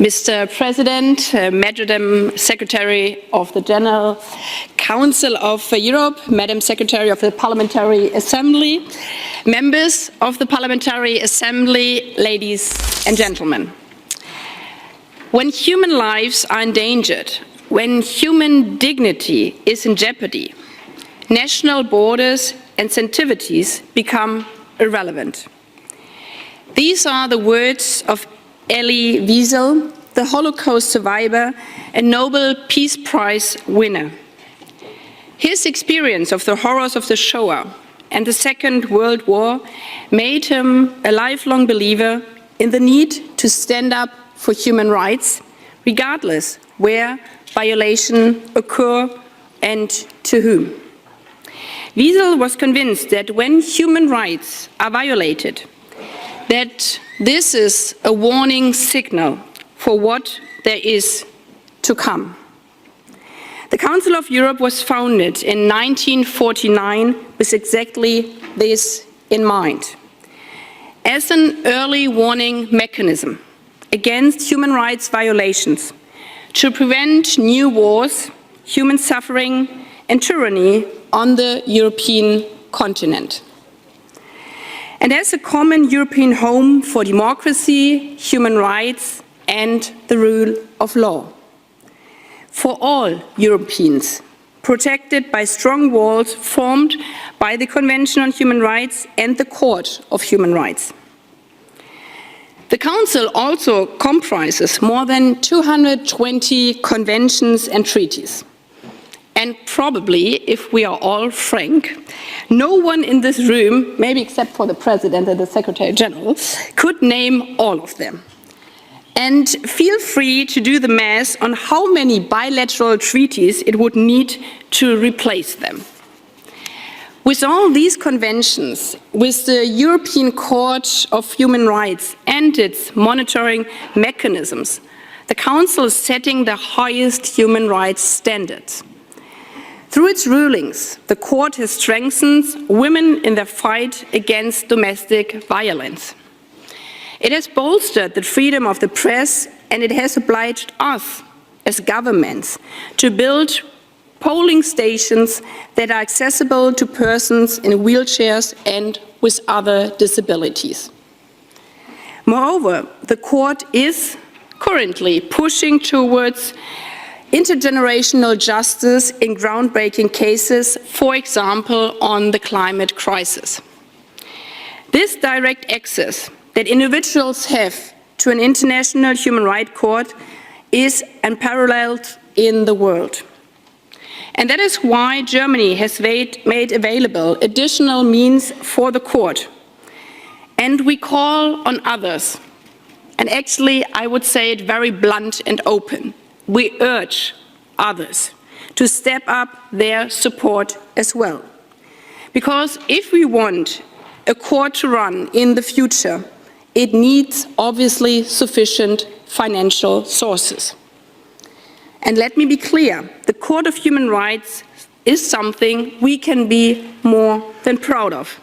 Mr. President, Madam Secretary of the General Council of Europe, Madam Secretary of the Parliamentary Assembly, members of the Parliamentary Assembly, ladies and gentlemen. When human lives are endangered, when human dignity is in jeopardy, national borders and sensitivities become irrelevant. These are the words of Elie Wiesel, the Holocaust survivor and Nobel Peace Prize winner. His experience of the horrors of the Shoah and the Second World War made him a lifelong believer in the need to stand up for human rights, regardless where violation occur and to whom. Wiesel was convinced that when human rights are violated, that this is a warning signal for what there is to come. The Council of Europe was founded in 1949 with exactly this in mind, as an early warning mechanism against human rights violations, to prevent new wars, human suffering and tyranny on the European continent. And as a common European home for democracy, human rights and the rule of law. For all Europeans, protected by strong walls formed by the Convention on Human Rights and the Court of Human Rights. The Council also comprises more than 220 conventions and treaties. And probably, if we are all frank, no one in this room, maybe except for the President and the Secretary General, could name all of them. And feel free to do the math on how many bilateral treaties it would need to replace them. With all these conventions, with the European Court of Human Rights and its monitoring mechanisms, the Council is setting the highest human rights standards. Through its rulings, the Court has strengthened women in their fight against domestic violence. It has bolstered the freedom of the press, and it has obliged us, as governments, to build polling stations that are accessible to persons in wheelchairs and with other disabilities. Moreover, the Court is currently pushing towards intergenerational justice in groundbreaking cases, for example, on the climate crisis. This direct access that individuals have to an international human rights court is unparalleled in the world. And that is why Germany has made available additional means for the court. And we call on others, and actually I would say it very blunt and open. We urge others to step up their support as well. Because if we want a court to run in the future, it needs obviously sufficient financial sources. And let me be clear, the Court of Human Rights is something we can be more than proud of.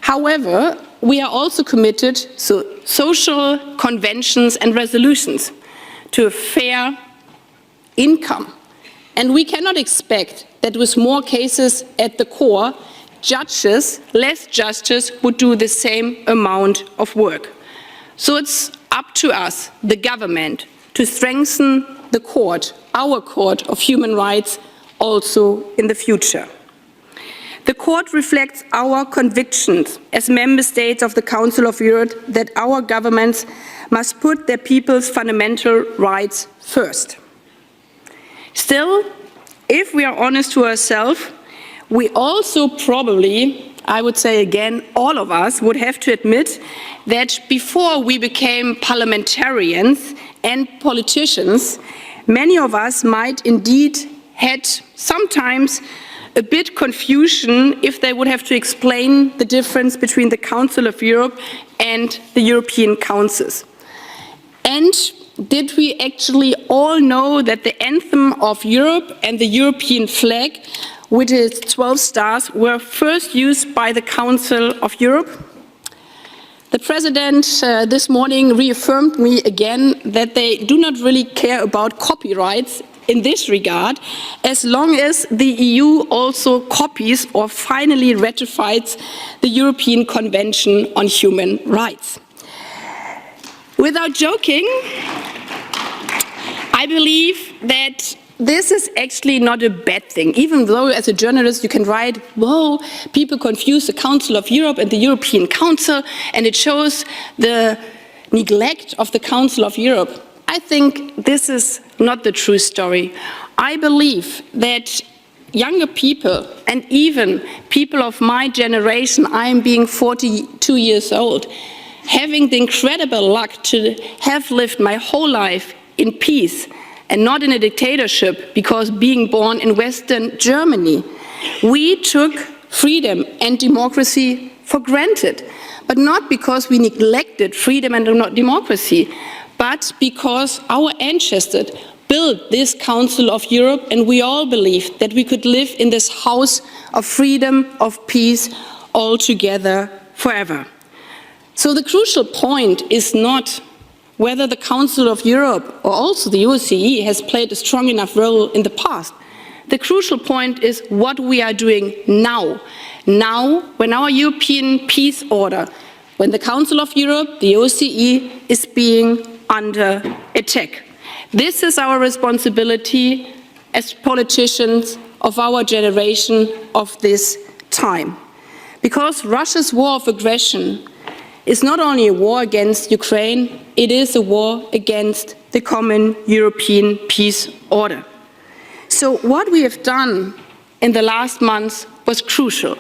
However, we are also committed to social conventions and resolutions, to a fair income. And we cannot expect that with more cases at the core, less judges would do the same amount of work. So it's up to us, the government, to strengthen the court, our Court of Human Rights, also in the future. The court reflects our convictions as member states of the Council of Europe that our governments must put their people's fundamental rights first. Still, if we are honest to ourselves, we also probably, I would say again, all of us would have to admit that before we became parliamentarians and politicians, many of us might indeed had sometimes a bit confusion if they would have to explain the difference between the Council of Europe and the European councils. And did we actually all know that the anthem of Europe and the European flag, with its 12 stars, were first used by the Council of Europe? The President this morning reaffirmed me again that they do not really care about copyrights in this regard, as long as the EU also copies or finally ratifies the European Convention on Human Rights. Without joking, I believe that this is actually not a bad thing, even though as a journalist you can write, whoa, people confuse the Council of Europe and the European Council, and it shows the neglect of the Council of Europe. I think this is not the true story. I believe that younger people, and even people of my generation, I am being 42 years old, having the incredible luck to have lived my whole life in peace and not in a dictatorship, because being born in Western Germany, we took freedom and democracy for granted, but not because we neglected freedom and democracy, but because our ancestors built this Council of Europe, and we all believed that we could live in this house of freedom, of peace, all together forever. So the crucial point is not whether the Council of Europe or also the OSCE has played a strong enough role in the past. The crucial point is what we are doing now. Now, when our European peace order, when the Council of Europe, the OSCE, is being under attack. This is our responsibility as politicians of our generation of this time. Because Russia's war of aggression is not only a war against Ukraine, it is a war against the common European peace order. So what we have done in the last months was crucial.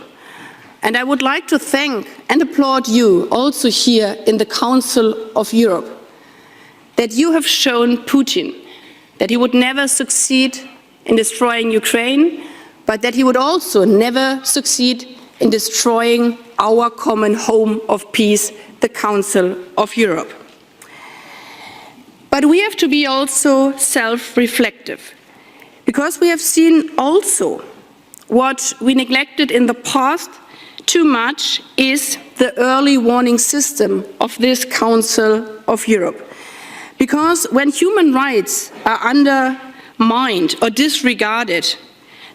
And I would like to thank and applaud you also here in the Council of Europe, that you have shown Putin that he would never succeed in destroying Ukraine, but that he would also never succeed in destroying our common home of peace, the Council of Europe. But we have to be also self-reflective, because we have seen also what we neglected in the past too much is the early warning system of this Council of Europe. Because when human rights are undermined or disregarded,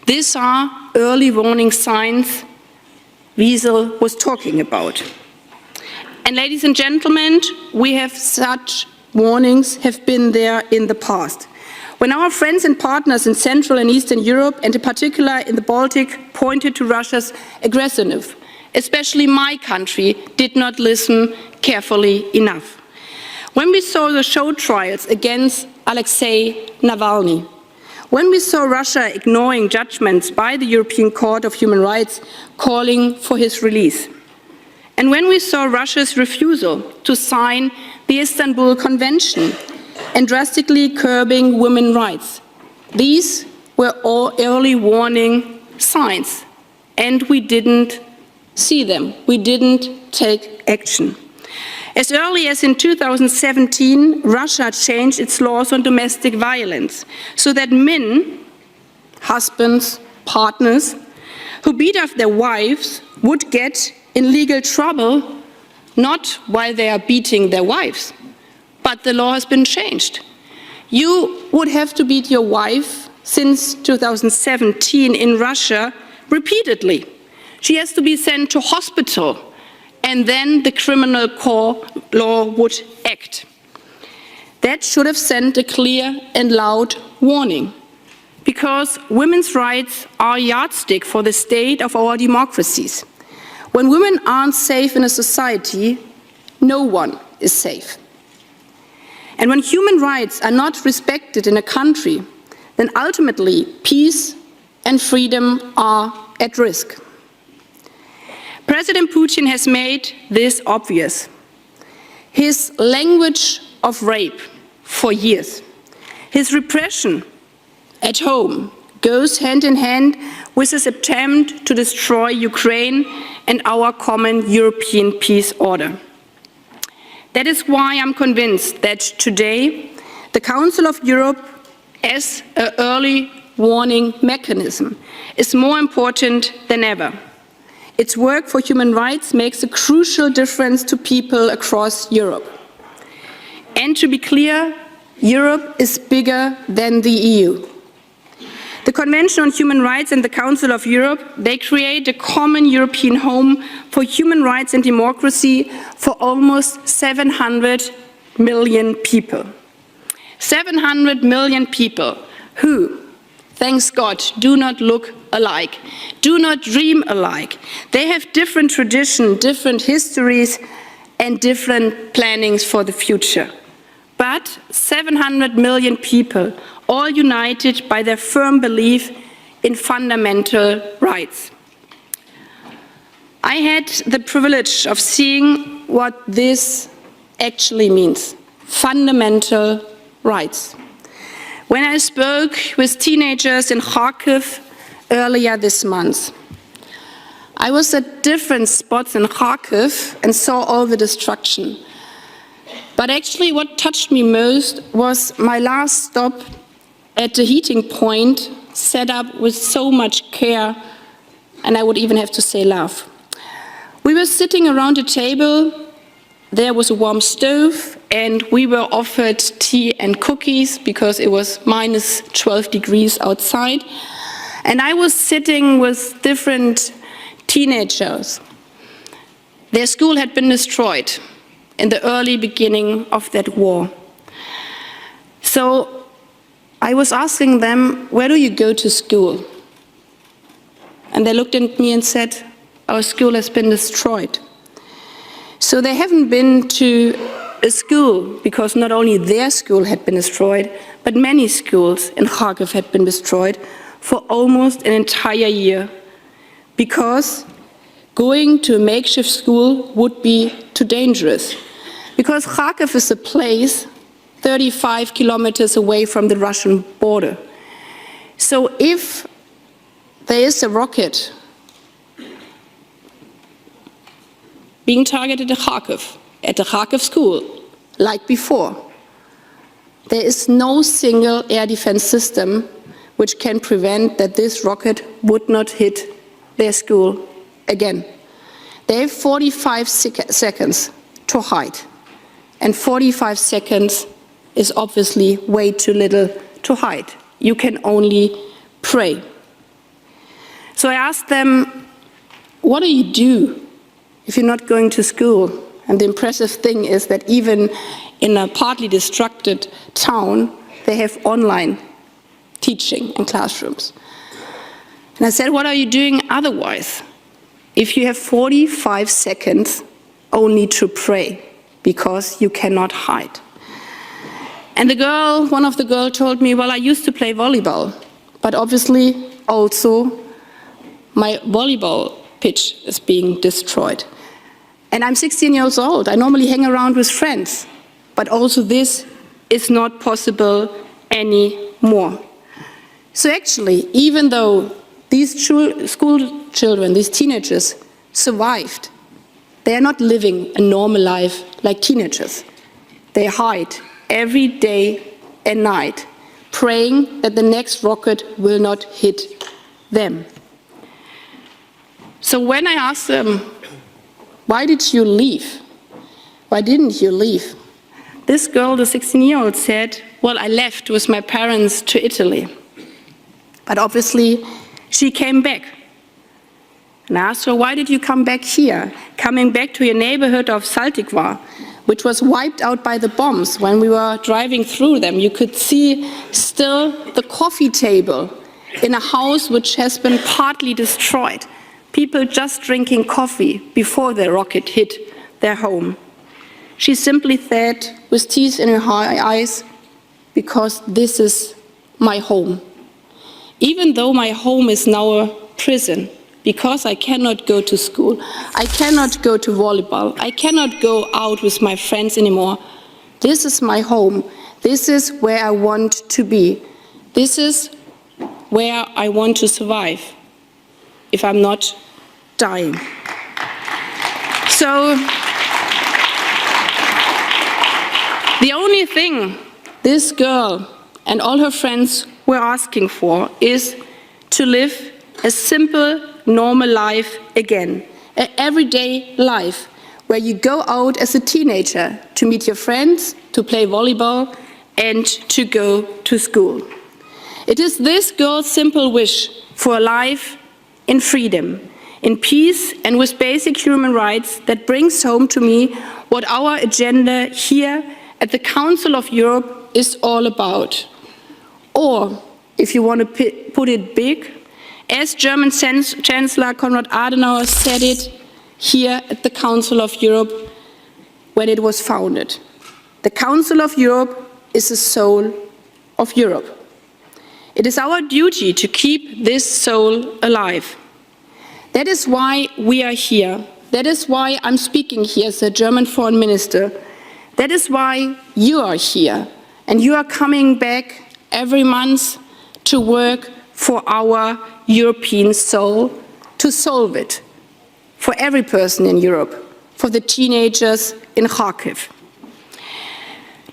these are early warning signs Wiesel was talking about. And ladies and gentlemen, we have such warnings have been there in the past. When our friends and partners in Central and Eastern Europe, and in particular in the Baltic, pointed to Russia's aggressiveness, especially my country did not listen carefully enough. When we saw the show trials against Alexei Navalny, when we saw Russia ignoring judgments by the European Court of Human Rights calling for his release, and when we saw Russia's refusal to sign the Istanbul Convention and drastically curbing women's rights, these were all early warning signs, and we didn't see them. We didn't take action. As early as in 2017, Russia changed its laws on domestic violence so that men, husbands, partners, who beat up their wives would get in legal trouble, not while they are beating their wives, but the law has been changed. You would have to beat your wife since 2017 in Russia repeatedly. She has to be sent to hospital, and then the criminal law would act. That should have sent a clear and loud warning, because women's rights are a yardstick for the state of our democracies. When women aren't safe in a society, no one is safe. And when human rights are not respected in a country, then ultimately peace and freedom are at risk. President Putin has made this obvious. His language of rape for years, his repression at home goes hand in hand with his attempt to destroy Ukraine and our common European peace order. That is why I'm convinced that today the Council of Europe as an early warning mechanism is more important than ever. Its work for human rights makes a crucial difference to people across Europe. And to be clear, Europe is bigger than the EU. The Convention on Human Rights and the Council of Europe, they create a common European home for human rights and democracy for almost 700 million people. 700 million people who, thanks God, do not look alike, do not dream alike. They have different traditions, different histories, and different plannings for the future. But 700 million people, all united by their firm belief in fundamental rights. I had the privilege of seeing what this actually means, fundamental rights. When I spoke with teenagers in Kharkiv earlier this month, I was at different spots in Kharkiv and saw all the destruction. But actually what touched me most was my last stop at the heating point, set up with so much care, and I would even have to say love. We were sitting around a table, there was a warm stove, and we were offered tea and cookies because it was minus 12 degrees outside. And I was sitting with different teenagers. Their school had been destroyed in the early beginning of that war. So I was asking them, where do you go to school? And they looked at me and said, our school has been destroyed. So they haven't been to a school because not only their school had been destroyed, but many schools in Kharkiv had been destroyed for almost an entire year, because going to a makeshift school would be too dangerous. Because Kharkiv is a place 35 kilometers away from the Russian border. So if there is a rocket being targeted at Kharkiv, at the Kharkiv school, like before, there is no single air defense system which can prevent that this rocket would not hit their school again. They have 45 seconds to hide, and 45 seconds is obviously way too little to hide. You can only pray. So I asked them, what do you do if you're not going to school? And the impressive thing is that even in a partly destructed town, they have online teaching in classrooms. And I said, what are you doing otherwise? If you have 45 seconds only to pray, because you cannot hide. And one of the girls told me, well, I used to play volleyball, but obviously also my volleyball pitch is being destroyed. And I'm 16 years old. I normally hang around with friends, but also this is not possible anymore. So actually, even though these school children, these teenagers, survived, they are not living a normal life like teenagers. They hide every day and night, praying that the next rocket will not hit them. So when I asked them, why did you leave? Why didn't you leave? This girl, the 16-year-old, said, well, I left with my parents to Italy. But obviously, she came back. And I asked her, why did you come back here? Coming back to your neighborhood of Saltikva, which was wiped out by the bombs. When we were driving through them, you could see still the coffee table in a house which has been partly destroyed. People just drinking coffee before the rocket hit their home. She simply said, with tears in her eyes, because this is my home. Even though my home is now a prison, because I cannot go to school, I cannot go to volleyball, I cannot go out with my friends anymore. This is my home. This is where I want to be. This is where I want to survive if I'm not dying. So the only thing this girl and all her friends were asking for is to live a simple, normal life again, an everyday life, where you go out as a teenager to meet your friends, to play volleyball, and to go to school. It is this girl's simple wish for a life in freedom, in peace, and with basic human rights that brings home to me what our agenda here at the Council of Europe is all about. Or, if you want to put it big, as German Chancellor Konrad Adenauer said it here at the Council of Europe when it was founded. The Council of Europe is the soul of Europe. It is our duty to keep this soul alive. That is why we are here. That is why I'm speaking here as a German foreign minister. That is why you are here, and you are coming back every month to work for our European soul, to solve it, for every person in Europe, for the teenagers in Kharkiv.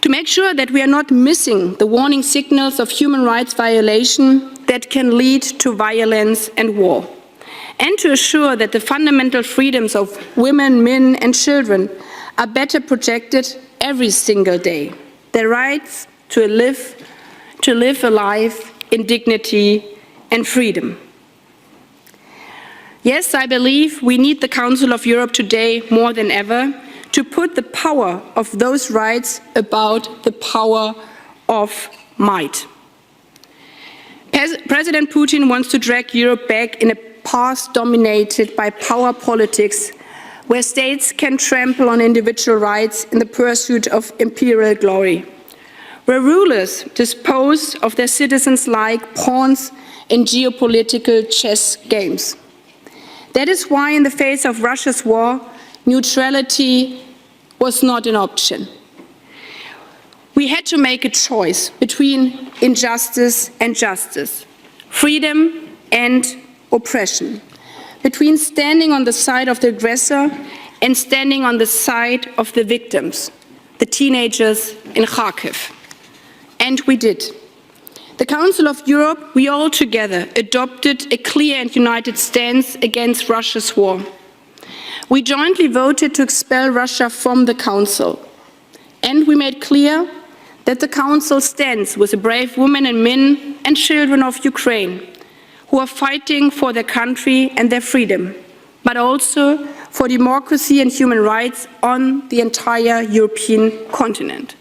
To make sure that we are not missing the warning signals of human rights violation that can lead to violence and war, and to assure that the fundamental freedoms of women, men, and children are better protected every single day. Their rights to live a life in dignity and freedom. Yes, I believe we need the Council of Europe today more than ever to put the power of those rights above the power of might. President Putin wants to drag Europe back in a past dominated by power politics, where states can trample on individual rights in the pursuit of imperial glory, where rulers dispose of their citizens like pawns in geopolitical chess games. That is why, in the face of Russia's war, neutrality was not an option. We had to make a choice between injustice and justice, freedom and oppression, between standing on the side of the aggressor and standing on the side of the victims, the teenagers in Kharkiv. And we did. The Council of Europe, we all together adopted a clear and united stance against Russia's war. We jointly voted to expel Russia from the Council. And we made clear that the Council stands with the brave women and men and children of Ukraine who are fighting for their country and their freedom, but also for democracy and human rights on the entire European continent.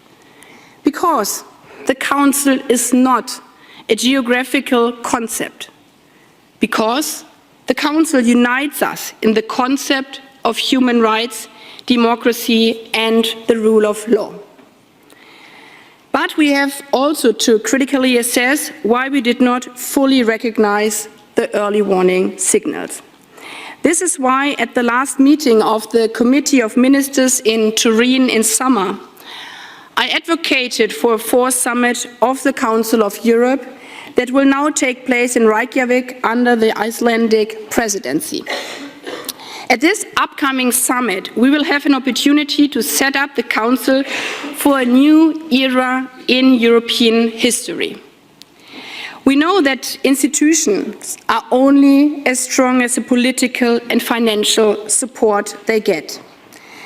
Because the Council is not a geographical concept. Because the Council unites us in the concept of human rights, democracy, and the rule of law. But we have also to critically assess why we did not fully recognize the early warning signals. This is why at the last meeting of the Committee of Ministers in Turin in summer, I advocated for a fourth summit of the Council of Europe that will now take place in Reykjavik under the Icelandic presidency. At this upcoming summit, we will have an opportunity to set up the Council for a new era in European history. We know that institutions are only as strong as the political and financial support they get.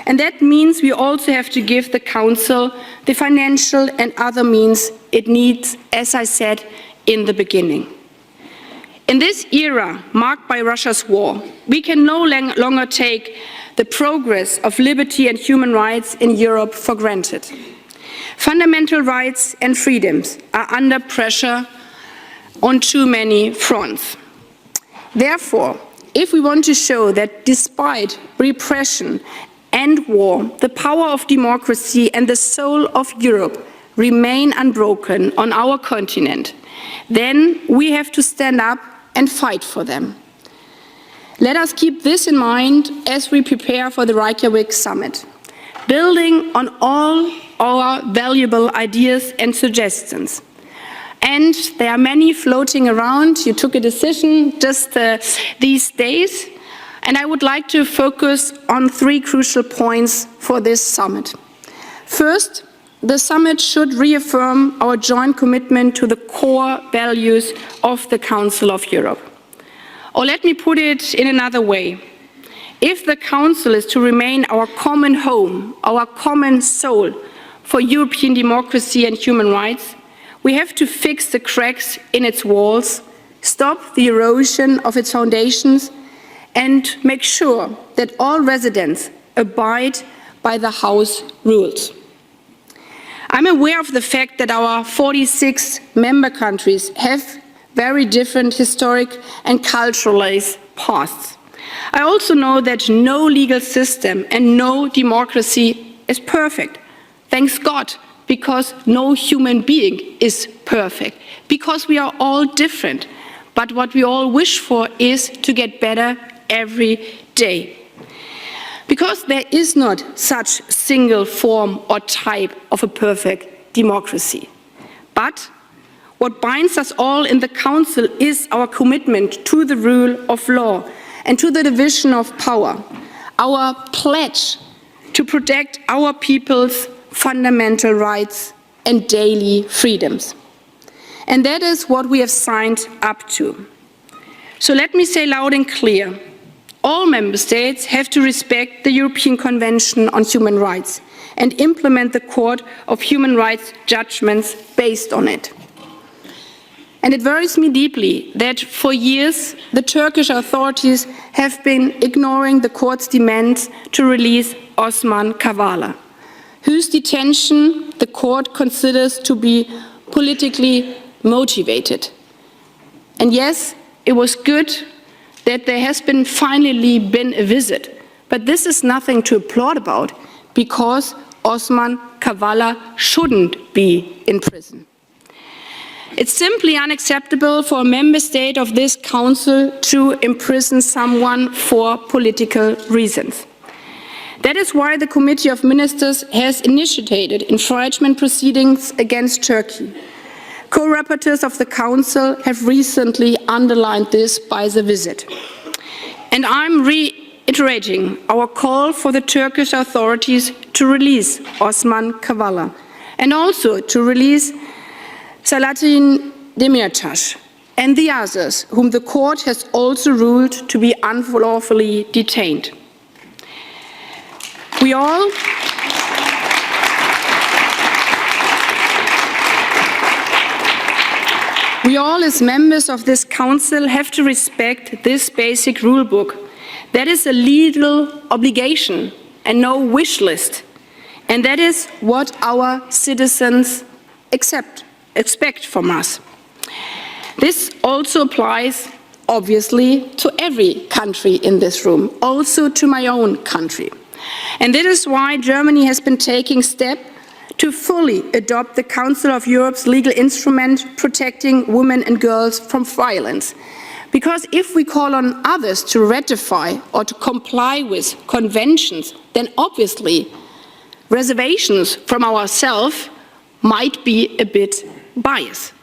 And that means we also have to give the Council the financial and other means it needs, as I said in the beginning. In this era marked by Russia's war, we can no longer take the progress of liberty and human rights in Europe for granted. Fundamental rights and freedoms are under pressure on too many fronts. Therefore, if we want to show that despite repression and war, the power of democracy and the soul of Europe remain unbroken on our continent, then we have to stand up and fight for them. Let us keep this in mind as we prepare for the Reykjavik summit, building on all our valuable ideas and suggestions. And there are many floating around. You took a decision just these days, and I would like to focus on three crucial points for this summit. First, the summit should reaffirm our joint commitment to the core values of the Council of Europe. Or let me put it in another way. If the Council is to remain our common home, our common soul for European democracy and human rights, we have to fix the cracks in its walls, stop the erosion of its foundations, and make sure that all residents abide by the House rules. I'm aware of the fact that our 46 member countries have very different historic and cultural pasts. I also know that no legal system and no democracy is perfect. Thanks God, because no human being is perfect, because we are all different. But what we all wish for is to get better every day. Because there is not such single form or type of a perfect democracy. But what binds us all in the Council is our commitment to the rule of law and to the division of power, our pledge to protect our people's fundamental rights and daily freedoms. And that is what we have signed up to. So let me say loud and clear, all member states have to respect the European Convention on Human Rights and implement the Court of Human Rights judgments based on it. And it worries me deeply that for years the Turkish authorities have been ignoring the court's demands to release Osman Kavala, whose detention the court considers to be politically motivated. And yes, it was good that there has finally been a visit, but this is nothing to applaud about because Osman Kavala shouldn't be in prison. It's simply unacceptable for a member state of this Council to imprison someone for political reasons. That is why the Committee of Ministers has initiated infringement proceedings against Turkey. Co-rapporteurs of the Council have recently underlined this by the visit. And I'm reiterating our call for the Turkish authorities to release Osman Kavala and also to release Selahattin Demirtas and the others whom the court has also ruled to be unlawfully detained. We all as members of this Council have to respect this basic rule book. That is a legal obligation and no wish list. And that is what our citizens expect from us. This also applies, obviously, to every country in this room, also to my own country. And that is why Germany has been taking steps to fully adopt the Council of Europe's legal instrument protecting women and girls from violence. Because if we call on others to ratify or to comply with conventions, then obviously reservations from ourselves might be a bit biased.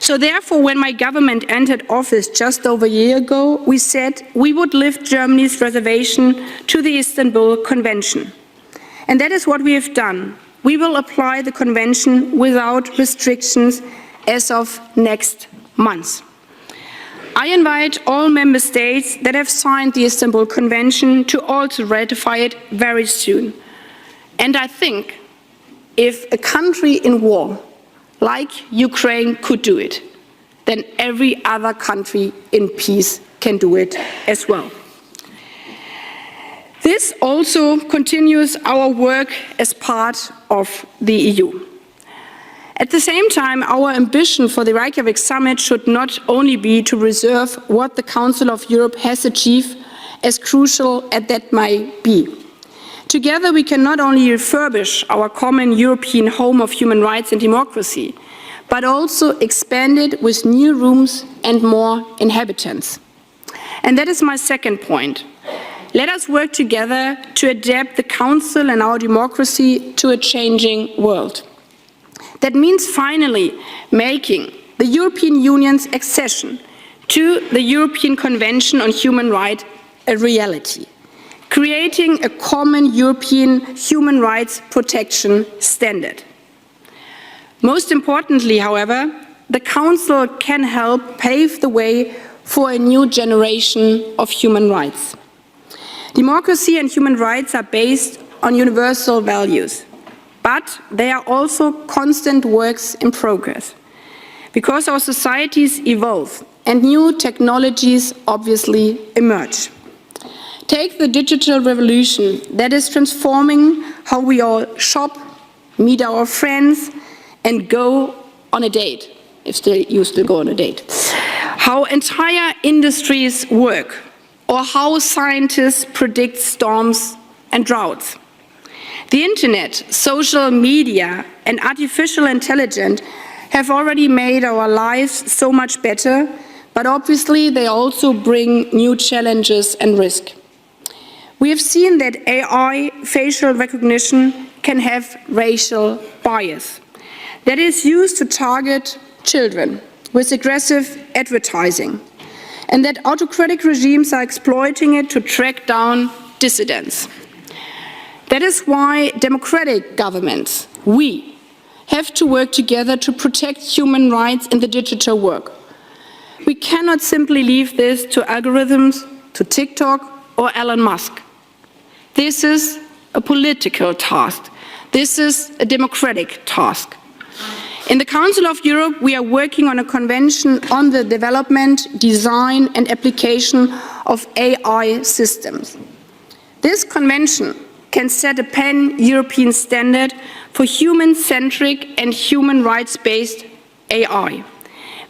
So therefore, when my government entered office just over a year ago, we said we would lift Germany's reservation to the Istanbul Convention. And that is what we have done. We will apply the convention without restrictions as of next month. I invite all member states that have signed the Istanbul Convention to also ratify it very soon. And I think if a country in war like Ukraine could do it, then every other country in peace can do it as well. This also continues our work as part of the EU. At the same time, our ambition for the Reykjavik summit should not only be to preserve what the Council of Europe has achieved, as crucial as that might be. Together we can not only refurbish our common European home of human rights and democracy, but also expand it with new rooms and more inhabitants. And that is my second point. Let us work together to adapt the Council and our democracy to a changing world. That means finally making the European Union's accession to the European Convention on Human Rights a reality, creating a common European human rights protection standard. Most importantly, however, the Council can help pave the way for a new generation of human rights. Democracy and human rights are based on universal values, but they are also constant works in progress, because our societies evolve and new technologies obviously emerge. Take the digital revolution that is transforming how we all shop, meet our friends, and go on a date, if you still go on a date. How entire industries work, or how scientists predict storms and droughts. The internet, social media, and artificial intelligence have already made our lives so much better, but obviously they also bring new challenges and risk. We have seen that AI facial recognition can have racial bias that is used to target children with aggressive advertising, and that autocratic regimes are exploiting it to track down dissidents. That is why democratic governments, we, have to work together to protect human rights in the digital world. We cannot simply leave this to algorithms, to TikTok or Elon Musk. This is a political task. This is a democratic task. In the Council of Europe, we are working on a convention on the development, design and application of AI systems. This convention can set a pan-European standard for human-centric and human rights-based AI,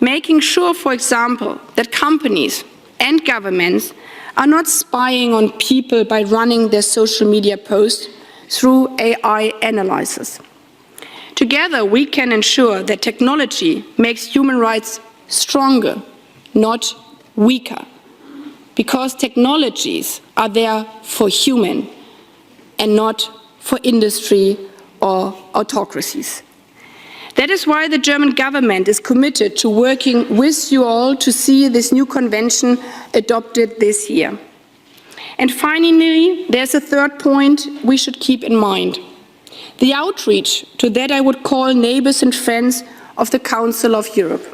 making sure, for example, that companies and governments are not spying on people by running their social media posts through AI analysis. Together, we can ensure that technology makes human rights stronger, not weaker, because technologies are there for human and not for industry or autocracies. That is why the German government is committed to working with you all to see this new convention adopted this year. And finally, there's a third point we should keep in mind: the outreach to that I would call neighbors and friends of the Council of Europe.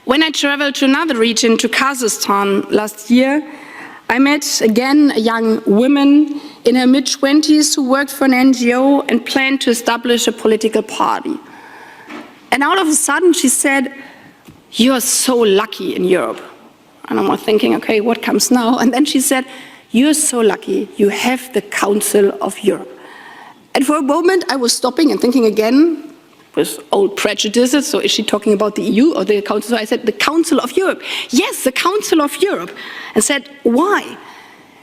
When I traveled to another region, to Kazakhstan last year, I met again a young woman in her mid-20s who worked for an NGO and planned to establish a political party. And all of a sudden she said, "You are so lucky in Europe." And I'm thinking, okay, what comes now? And then she said, "You're so lucky, you have the Council of Europe." And for a moment I was stopping and thinking again, with old prejudices, so is she talking about the EU or the Council? So I said, the Council of Europe. Yes, the Council of Europe. And said, why?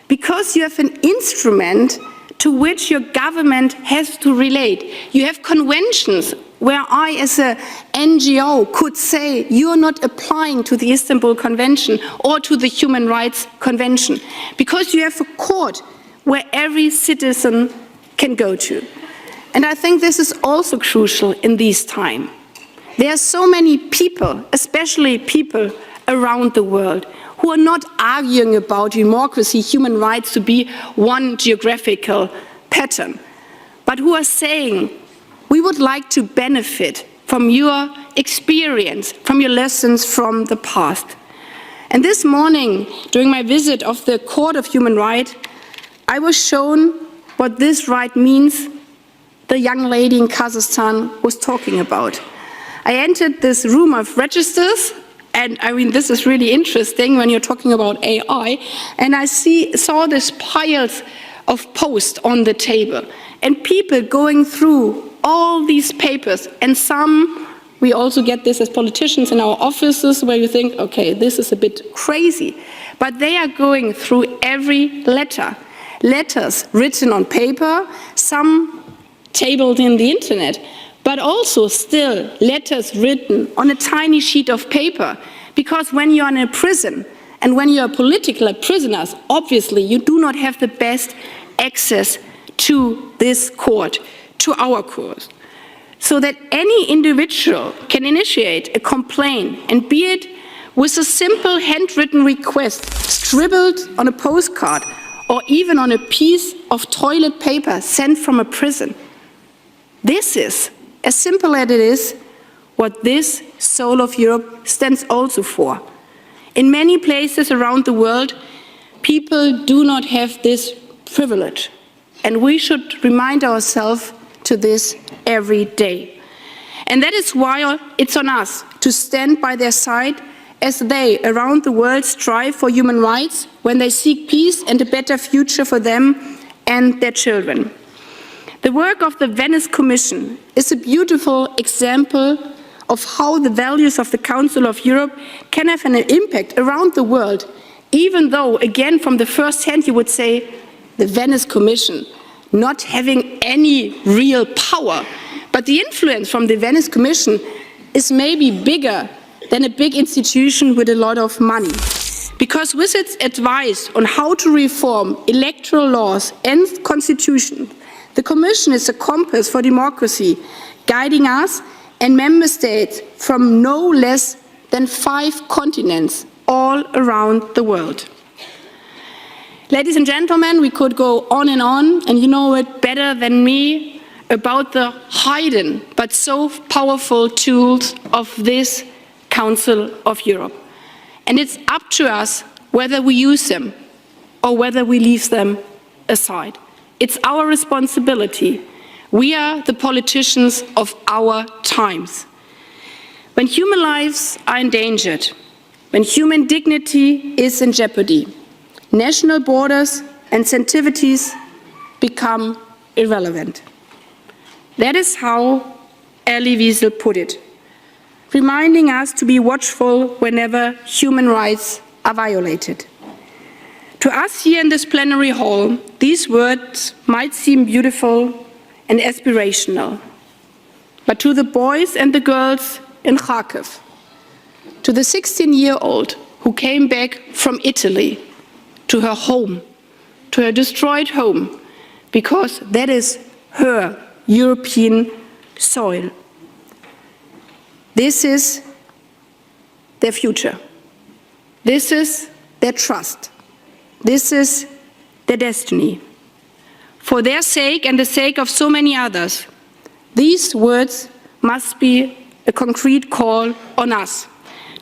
Because you have an instrument to which your government has to relate. You have conventions where I, as an NGO, could say, you're not applying to the Istanbul Convention or to the Human Rights Convention, because you have a court where every citizen can go to. And I think this is also crucial in these times. There are so many people, especially people around the world, who are not arguing about democracy, human rights to be one geographical pattern, but who are saying, we would like to benefit from your experience, from your lessons from the past. And this morning, during my visit of the Court of Human Rights, I was shown what this right means the young lady in Kazakhstan was talking about. I entered this room of registers, and I mean, this is really interesting when you're talking about AI, and I saw these piles of posts on the table, and people going through all these papers, and some, we also get this as politicians in our offices, where you think, okay, this is a bit crazy, but they are going through every letter. Letters written on paper, some tabled in the internet, but also still letters written on a tiny sheet of paper. Because when you're in a prison and when you're political prisoners, obviously you do not have the best access to this court, to our court. So that any individual can initiate a complaint, and be it with a simple handwritten request scribbled on a postcard or even on a piece of toilet paper sent from a prison. This is, as simple as it is, what this soul of Europe stands also for. In many places around the world, people do not have this privilege. And we should remind ourselves to this every day. And that is why it's on us to stand by their side as they around the world strive for human rights when they seek peace and a better future for them and their children. The work of the Venice Commission is a beautiful example of how the values of the Council of Europe can have an impact around the world, even though, again, from the first hand you would say, the Venice Commission not having any real power. But the influence from the Venice Commission is maybe bigger than a big institution with a lot of money. Because with its advice on how to reform electoral laws and constitution, the Commission is a compass for democracy, guiding us and member states from no less than 5 continents all around the world. Ladies and gentlemen, we could go on, and you know it better than me about the hidden but so powerful tools of this Council of Europe. And it's up to us whether we use them or whether we leave them aside. It's our responsibility. We are the politicians of our times. When human lives are endangered, when human dignity is in jeopardy, national borders and sensitivities become irrelevant. That is how Elie Wiesel put it, reminding us to be watchful whenever human rights are violated. To us here in this plenary hall, these words might seem beautiful and aspirational, but to the boys and the girls in Kharkiv, to the 16-year-old who came back from Italy, to her home, to her destroyed home, because that is her European soil. This is their future. This is their trust. This is their destiny. For their sake and the sake of so many others, these words must be a concrete call on us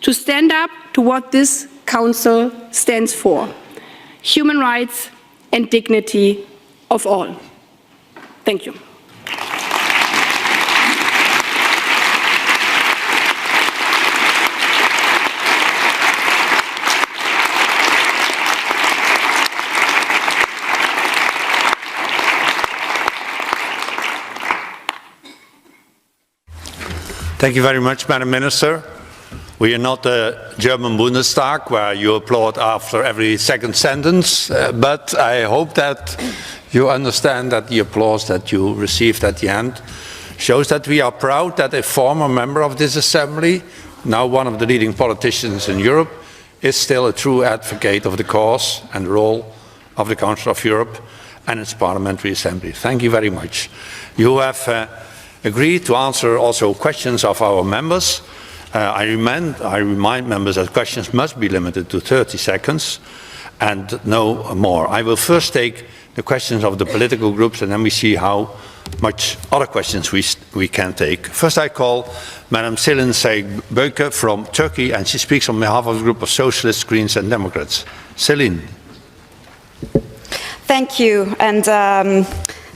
to stand up to what this Council stands for: human rights and dignity of all. Thank you. Thank you very much, Madam Minister. We are not the German Bundestag, where you applaud after every second sentence, but I hope that you understand that the applause that you received at the end shows that we are proud that a former member of this Assembly, now one of the leading politicians in Europe, is still a true advocate of the cause and role of the Council of Europe and its Parliamentary Assembly. Thank you very much. You have agreed to answer also questions of our members. I remind members that questions must be limited to 30 seconds and no more. I will first take the questions of the political groups, and then we see how much other questions we can take. First I call Madam Selin Böke from Turkey, and she speaks on behalf of the group of Socialists, Greens and Democrats. Selin. Thank you. And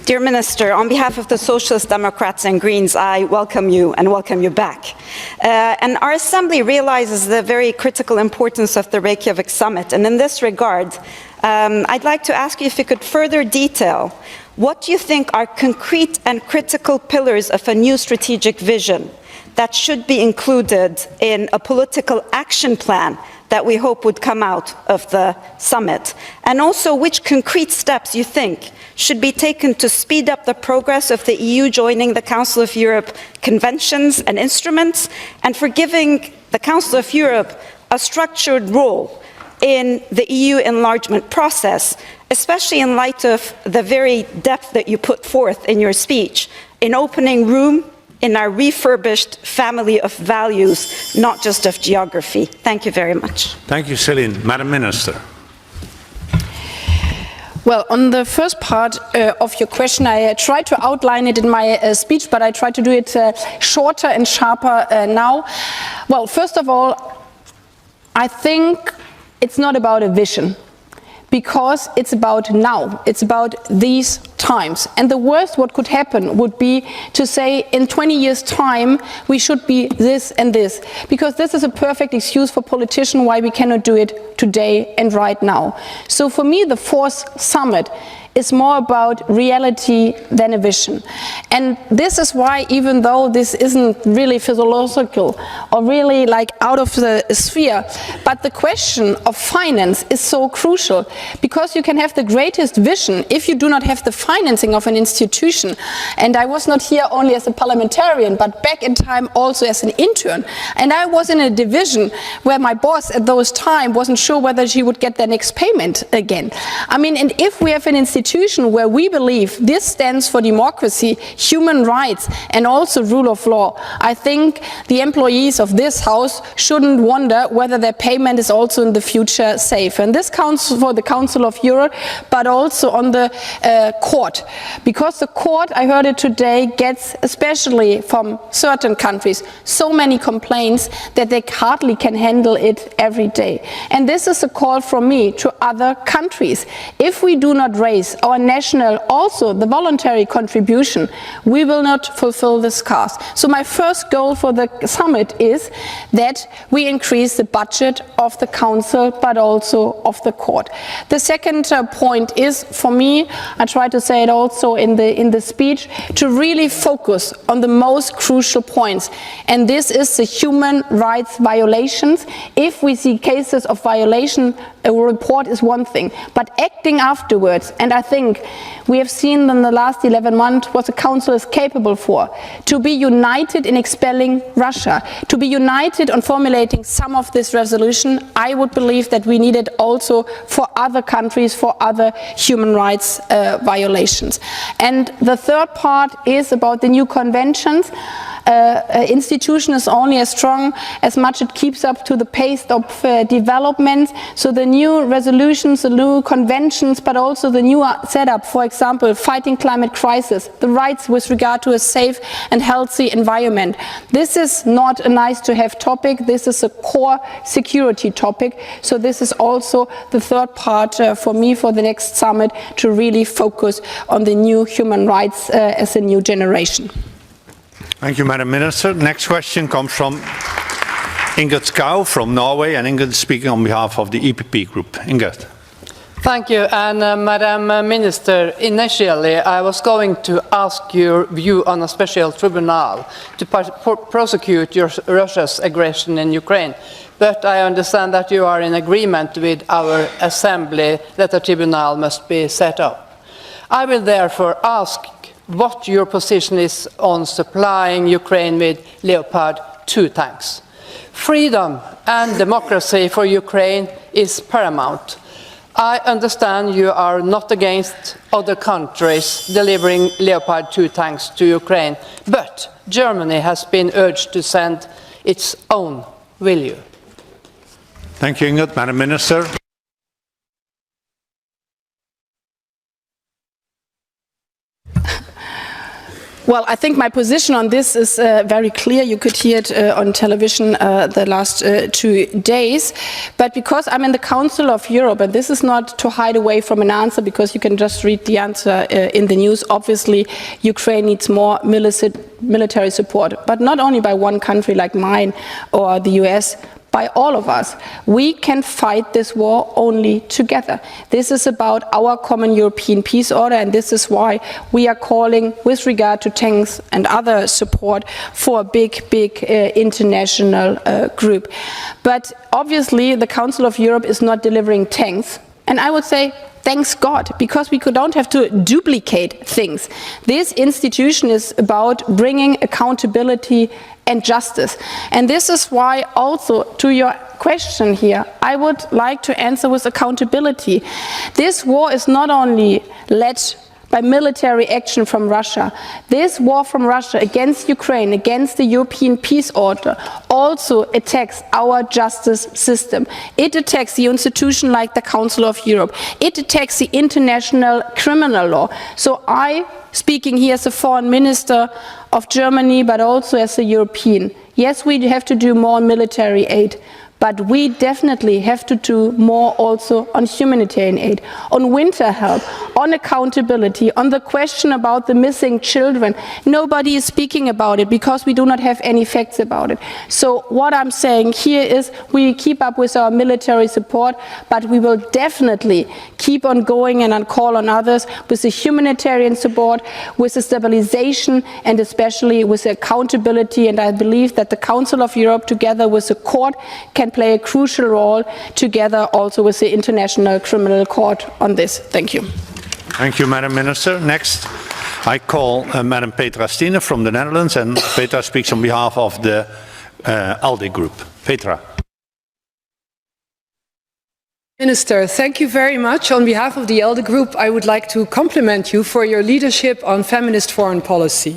dear Minister, on behalf of the Socialists, Democrats and Greens, I welcome you and welcome you back. And our Assembly realizes the very critical importance of the Reykjavik Summit. And in this regard, I'd like to ask you if you could further detail what you think are concrete and critical pillars of a new strategic vision that should be included in a political action plan that we hope would come out of the summit, and also which concrete steps you think should be taken to speed up the progress of the EU joining the Council of Europe conventions and instruments, and for giving the Council of Europe a structured role in the EU enlargement process, especially in light of the very depth that you put forth in your speech, in opening room in our refurbished family of values, not just of geography. Thank you very much. Thank you, Selin. Madam Minister. Well, on the first part of your question, I tried to outline it in my speech, but I tried to do it shorter and sharper now. Well, first of all, I think it's not about a vision, because it's about now, it's about these times. And the worst what could happen would be to say in 20 years' time we should be this and this, because this is a perfect excuse for politicians why we cannot do it today and right now. So for me the fourth summit is more about reality than a vision. And this is why, even though this isn't really physiological or really like out of the sphere, but the question of finance is so crucial, because you can have the greatest vision if you do not have the financing of an institution. And I was not here only as a parliamentarian, but back in time also as an intern. And I was in a division where my boss at those time wasn't sure whether she would get their next payment again. I mean, and if we have an institution where we believe this stands for democracy, human rights, and also rule of law, I think the employees of this house shouldn't wonder whether their payment is also in the future safe. And this counts for the Council of Europe, but also on the court. Because the court, I heard it today, gets, especially from certain countries, so many complaints that they hardly can handle it every day. And this is a call from me to other countries. If we do not raise our national, also the voluntary contribution, we will not fulfill this task. So my first goal for the summit is that we increase the budget of the council, but also of the court. The second point is, for me, I try to say it also in the speech, to really focus on the most crucial points. And this is the human rights violations. If we see cases of violation, a report is one thing, but acting afterwards, and I think we have seen in the last 11 months what the Council is capable for, to be united in expelling Russia, to be united on formulating some of this resolution. I would believe that we need it also for other countries, for other human rights violations. And the third part is about the new conventions. Institution is only as strong as much it keeps up to the pace of development. So the new resolutions, the new conventions, but also the new setup, for example, fighting climate crisis, the rights with regard to a safe and healthy environment. This is not a nice to have topic, this is a core security topic. So this is also the third part for me for the next summit, to really focus on the new human rights as a new generation. Thank you, Madam Minister. Next question comes from Ingrid Skau from Norway, and Ingrid is speaking on behalf of the EPP group. Ingrid. Thank you, and Madam Minister, initially I was going to ask your view on a special tribunal to prosecute Russia's aggression in Ukraine, but I understand that you are in agreement with our Assembly that a tribunal must be set up. I will therefore ask what your position is on supplying Ukraine with Leopard 2 tanks. Freedom and democracy for Ukraine is paramount. I understand you are not against other countries delivering Leopard 2 tanks to Ukraine, but Germany has been urged to send its own. Will you? Thank you, Ingrid. Madam Minister. Well, I think my position on this is very clear. You could hear it on television the last 2 days. But because I'm in the Council of Europe, and this is not to hide away from an answer, because you can just read the answer in the news, obviously Ukraine needs more military support, but not only by one country like mine or the US, by all of us. We can fight this war only together. This is about our common European peace order, and this is why we are calling, with regard to tanks and other support, for a big international group. But obviously the Council of Europe is not delivering tanks, and I would say thanks God, because we don't have to duplicate things. This institution is about bringing accountability and justice. And this is why also, to your question here, I would like to answer with accountability. This war is not only led by military action from Russia. This war from Russia against Ukraine, against the European peace order, also attacks our justice system. It attacks the institution like the Council of Europe. It attacks the international criminal law. So I, speaking here as a foreign minister of Germany, but also as a European, yes, we have to do more military aid, But we definitely have to do more also on humanitarian aid, on winter help, on accountability, on the question about the missing children. Nobody is speaking about it because we do not have any facts about it. So what I'm saying here is we keep up with our military support, but we will definitely keep on going and on call on others with the humanitarian support, with the stabilization, and especially with the accountability. And I believe that the Council of Europe, together with the court, can play a crucial role together also with the International Criminal Court on this. Thank you. Thank you, Madam Minister. Next, I call Madam Petra Stine from the Netherlands, and Petra speaks on behalf of the ALDE group. Petra. Minister, thank you very much. On behalf of the ALDE group, I would like to compliment you for your leadership on feminist foreign policy.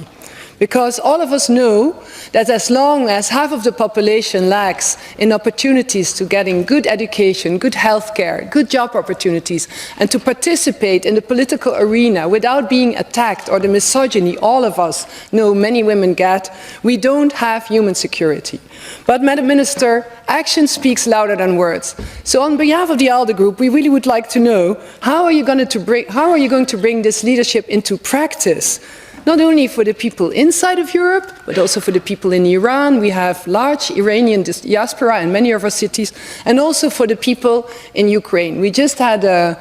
Because all of us know that as long as half of the population lacks in opportunities to getting good education, good healthcare, good job opportunities, and to participate in the political arena without being attacked or the misogyny all of us know many women get, we don't have human security. But, Madam Minister, action speaks louder than words. So on behalf of the ALDE group, we really would like to know how are you going to bring this leadership into practice? Not only for the people inside of Europe, but also for the people in Iran. We have large Iranian diaspora in many of our cities, and also for the people in Ukraine. We just had a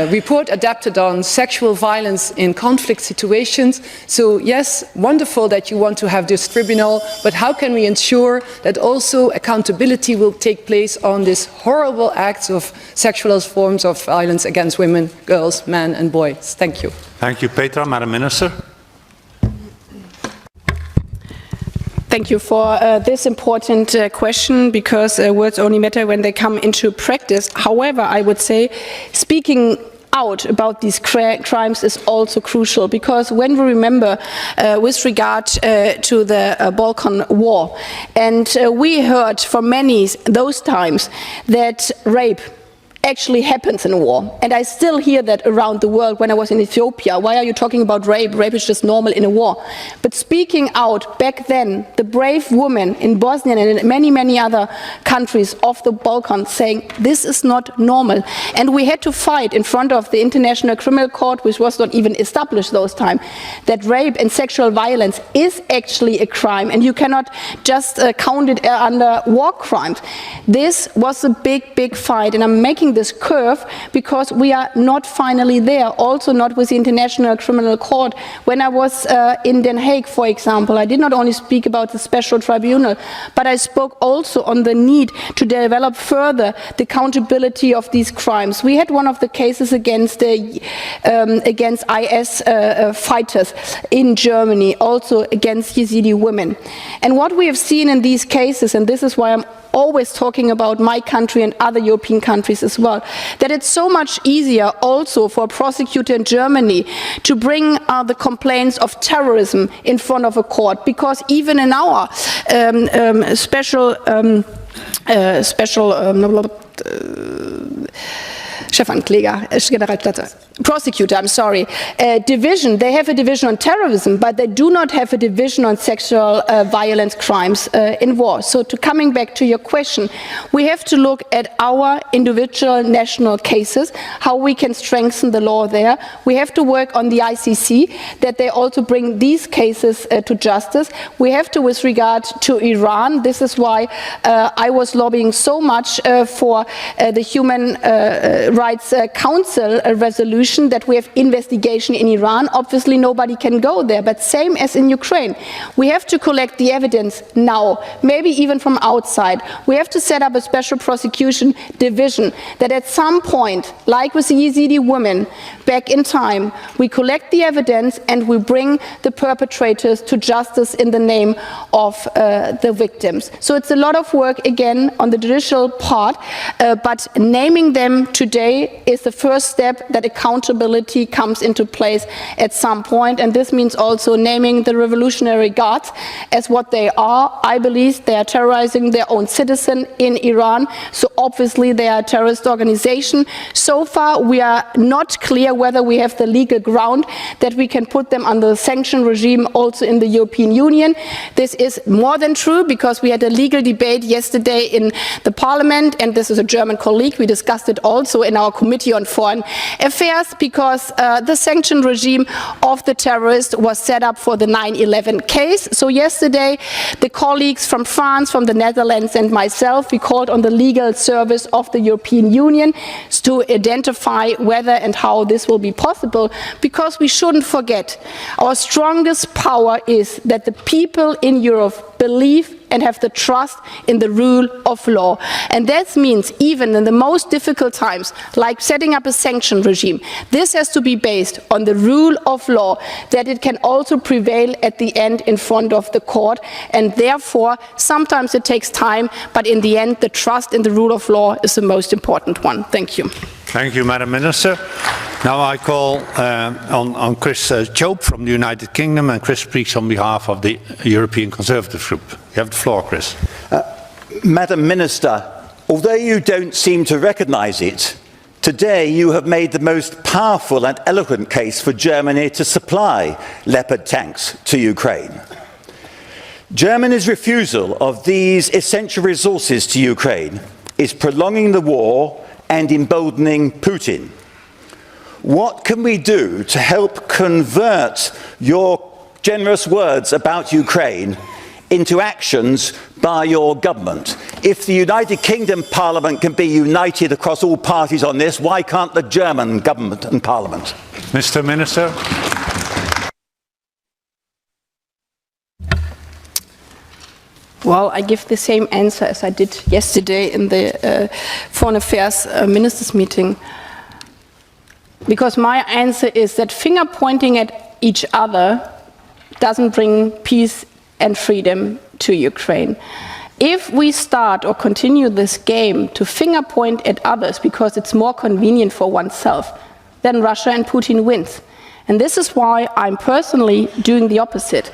report adapted on sexual violence in conflict situations. So yes, wonderful that you want to have this tribunal, but how can we ensure that also accountability will take place on these horrible acts of sexual forms of violence against women, girls, men and boys? Thank you. Thank you, Petra. Madam Minister. Thank you for this important question, because words only matter when they come into practice. However, I would say speaking out about these crimes is also crucial, because when we remember with regard to the Balkan War, and we heard from many those times that rape actually happens in a war. And I still hear that around the world. When I was in Ethiopia, why are you talking about rape? Rape is just normal in a war. But speaking out back then, the brave women in Bosnia and in many, many other countries of the Balkans saying this is not normal. And we had to fight in front of the International Criminal Court, which was not even established those times, that rape and sexual violence is actually a crime, and you cannot just count it under war crimes. This was a big, big fight, and I'm making this curve because we are not finally there, also not with the International Criminal Court. When I was in Den Haag, for example, I did not only speak about the special tribunal, but I spoke also on the need to develop further the accountability of these crimes. We had one of the cases against IS fighters in Germany, also against Yazidi women. And what we have seen in these cases, and this is why I'm always talking about my country and other European countries as well, that it's so much easier also for a prosecutor in Germany to bring the complaints of terrorism in front of a court, because even in our prosecutor, I'm sorry, division. They have a division on terrorism, but they do not have a division on sexual violence crimes in war. So coming back to your question, we have to look at our individual national cases, how we can strengthen the law there. We have to work on the ICC, that they also bring these cases to justice. We have to, with regard to Iran, this is why I was lobbying so much for the Human Rights Council resolution, that we have investigation in Iran. Obviously nobody can go there, but same as in Ukraine. We have to collect the evidence now, maybe even from outside. We have to set up a special prosecution division, that at some point, like with the Yazidi women back in time, we collect the evidence and we bring the perpetrators to justice in the name of the victims. So it's a lot of work again on the judicial part, but naming them today today is the first step that accountability comes into place at some point, and this means also naming the Revolutionary Guards as what they are. I believe they are terrorizing their own citizen in Iran, so obviously they are a terrorist organization. So far we are not clear whether we have the legal ground that we can put them under the sanction regime also in the European Union. This is more than true, because we had a legal debate yesterday in the Parliament, and this is a German colleague. We discussed it also in our Committee on Foreign Affairs, because the sanction regime of the terrorist was set up for the 9/11 case. So yesterday the colleagues from France, from the Netherlands and myself, we called on the legal service of the European Union to identify whether and how this will be possible, because we shouldn't forget our strongest power is that the people in Europe believe and have the trust in the rule of law. And that means even in the most difficult times, like setting up a sanction regime, this has to be based on the rule of law, that it can also prevail at the end in front of the court. And therefore, sometimes it takes time, but in the end, the trust in the rule of law is the most important one. Thank you. Thank you, Madam Minister. Now I call on Chris Chope from the United Kingdom, and Chris speaks on behalf of the European Conservative Group. You have the floor, Chris. Madam Minister, although you don't seem to recognise it, today you have made the most powerful and eloquent case for Germany to supply Leopard tanks to Ukraine. Germany's refusal of these essential resources to Ukraine is prolonging the war and emboldening Putin. What can we do to help convert your generous words about Ukraine into actions by your government? If the United Kingdom Parliament can be united across all parties on this, why can't the German government and Parliament? Mr. Minister. Well, I give the same answer as I did yesterday in the Foreign Affairs Ministers meeting. Because my answer is that finger pointing at each other doesn't bring peace and freedom to Ukraine. If we start or continue this game to finger point at others because it's more convenient for oneself, then Russia and Putin wins. And this is why I'm personally doing the opposite.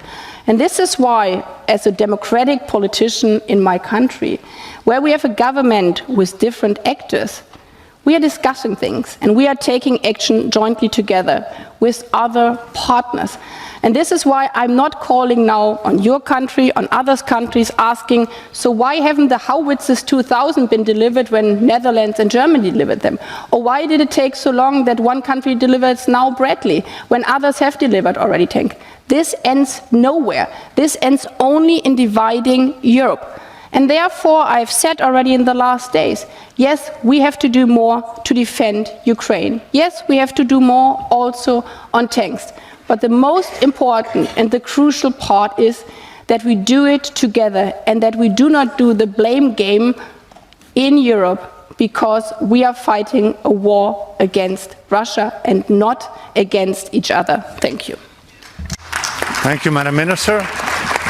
And this is why, as a democratic politician in my country, where we have a government with different actors, we are discussing things and we are taking action jointly together with other partners. And this is why I'm not calling now on your country, on other countries, asking, so why haven't the Howitzers 2000 been delivered when Netherlands and Germany delivered them? Or why did it take so long that one country delivers now Bradley when others have delivered already tank? This ends nowhere. This ends only in dividing Europe. And therefore, I've said already in the last days, yes, we have to do more to defend Ukraine. Yes, we have to do more also on tanks. But the most important and the crucial part is that we do it together and that we do not do the blame game in Europe, because we are fighting a war against Russia and not against each other. Thank you. Thank you, Madam Minister.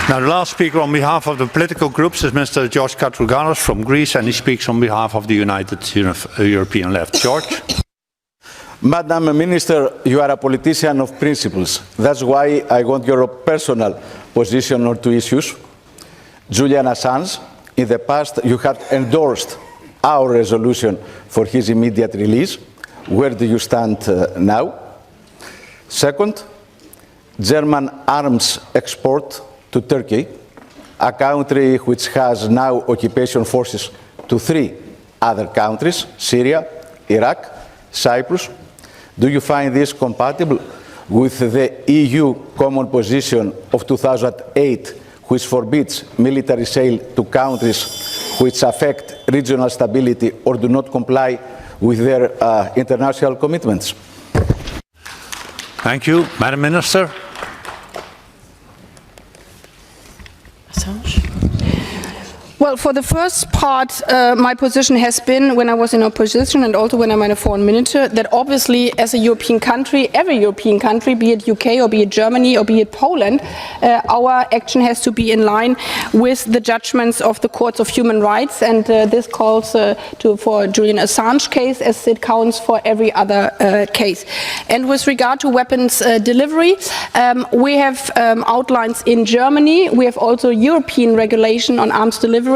Now the last speaker on behalf of the political groups is Mr. George Katrougalos from Greece, and he speaks on behalf of the United European Left. George. Madam Minister, you are a politician of principles. That's why I want your personal position on two issues. Julian Assange, in the past you had endorsed our resolution for his immediate release. Where do you stand now? Second, German arms export to Turkey, a country which has now occupation forces to 3 other countries, Syria, Iraq, Cyprus. Do you find this compatible with the EU common position of 2008, which forbids military sale to countries which affect regional stability or do not comply with their international commitments? Thank you. Madam Minister. Well, for the first part, my position has been, when I was in opposition and also when I'm a foreign minister, that obviously as a European country, every European country, be it UK or be it Germany or be it Poland, our action has to be in line with the judgments of the courts of human rights, and this calls for Julian Assange case as it counts for every other case. And with regard to weapons delivery, we have outlines in Germany. We have also European regulation on arms delivery.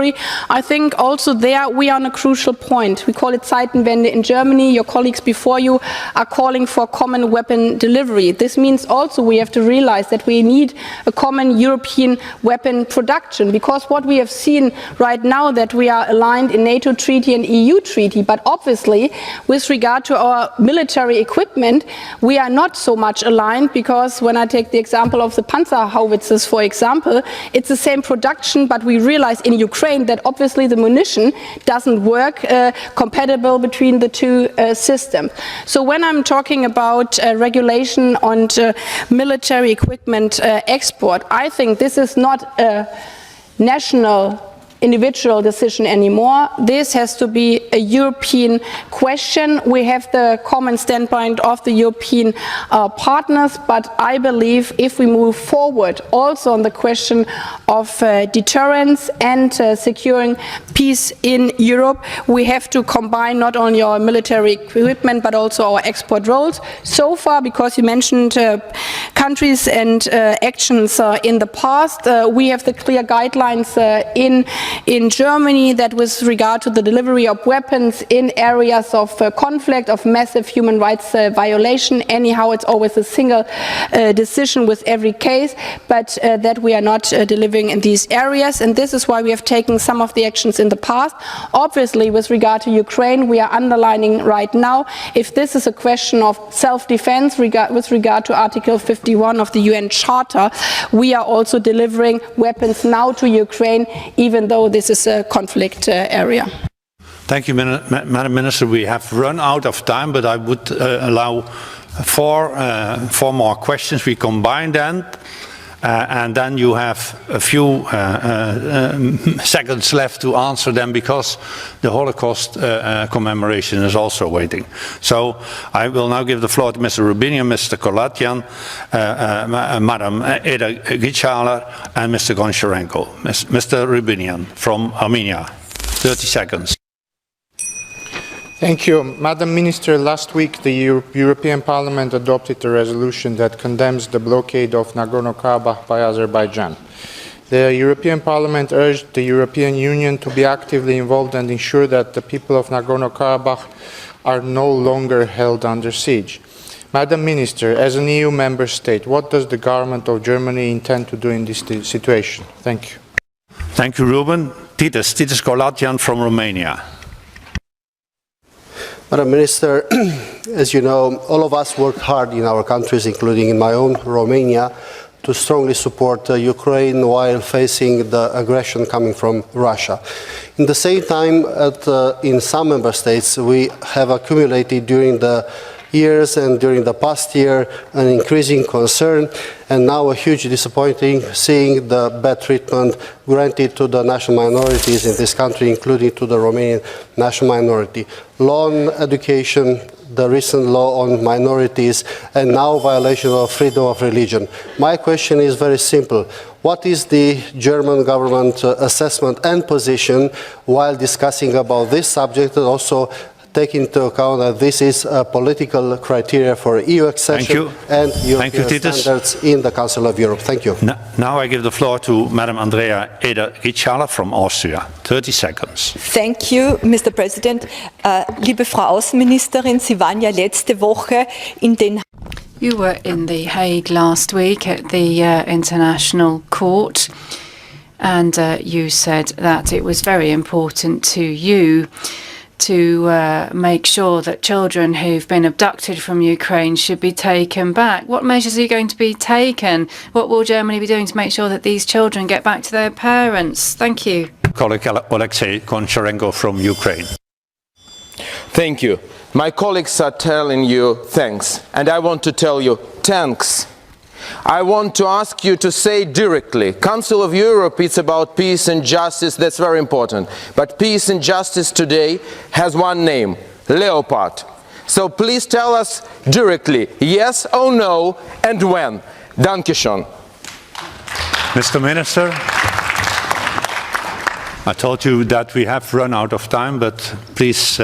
I think also there we are on a crucial point. We call it Zeitenwende in Germany. Your colleagues before you are calling for common weapon delivery. This means also we have to realize that we need a common European weapon production, because what we have seen right now that we are aligned in NATO treaty and EU treaty, but obviously with regard to our military equipment we are not so much aligned, because when I take the example of the Panzer howitzers, for example, it's the same production, but we realize in Ukraine that obviously the munition doesn't work compatible between the two systems. So when I'm talking about regulation on military equipment export, I think this is not a national individual decision anymore. This has to be a European question. We have the common standpoint of the European partners, but I believe if we move forward also on the question of deterrence and securing peace in Europe, we have to combine not only our military equipment but also our export roles. So far, because you mentioned countries and actions in the past, we have the clear guidelines in Germany that with regard to the delivery of weapons in areas of conflict, of massive human rights violation, anyhow it's always a single decision with every case, but that we are not delivering in these areas, and this is why we have taken some of the actions in the past. Obviously with regard to Ukraine we are underlining right now, if this is a question of self-defense with regard to Article 51 of the UN Charter, we are also delivering weapons now to Ukraine, even though this is a conflict area. Thank you, Madam Minister. We have run out of time, but I would allow four more questions. We combine them, and then you have a few seconds left to answer them, because the Holocaust commemoration is also waiting. So I will now give the floor to Mr. Rubinian, Mr. Kolatyan, Madam Eda Gitschaler, and Mr. Goncharenko. Mr. Rubinian from Armenia, 30 seconds. Thank you. Madam Minister, last week the European Parliament adopted a resolution that condemns the blockade of Nagorno-Karabakh by Azerbaijan. The European Parliament urged the European Union to be actively involved and ensure that the people of Nagorno-Karabakh are no longer held under siege. Madam Minister, as an EU member state, what does the government of Germany intend to do in this situation? Thank you. Thank you, Ruben. Titus Kolatyan from Romania. Madam Minister, as you know, all of us worked hard in our countries, including in my own, Romania, to strongly support Ukraine while facing the aggression coming from Russia. In the same time, in some member states, we have accumulated during the years and during the past year an increasing concern, and now a huge disappointing seeing the bad treatment granted to the national minorities in this country, including to the Romanian national minority. Law on education, the recent law on minorities, and now violation of freedom of religion. My question is very simple. What is the German government assessment and position while discussing about this subject, and also take into account that this is a political criteria for EU accession and European standards in the Council of Europe? Thank you. Now I give the floor to Madam Andrea Eder Gitschaler from Austria. 30 seconds. Thank you, Mr. President. Liebe Frau Außenministerin, Sie waren ja letzte Woche in Den You were in The Hague last week at the International Court, and you said that it was very important to you to make sure that children who've been abducted from Ukraine should be taken back. What measures are you going to be taken? What will Germany be doing to make sure that these children get back to their parents? Thank you. Colleague Alexei Goncharenko from Ukraine. Thank you. My colleagues are telling you thanks, and I want to tell you thanks. I want to ask you to say directly, Council of Europe, it's about peace and justice, that's very important. But peace and justice today has one name, Leopard. So please tell us directly, yes or no, and when. Dankeschön. Mr. Minister, I told you that we have run out of time, but please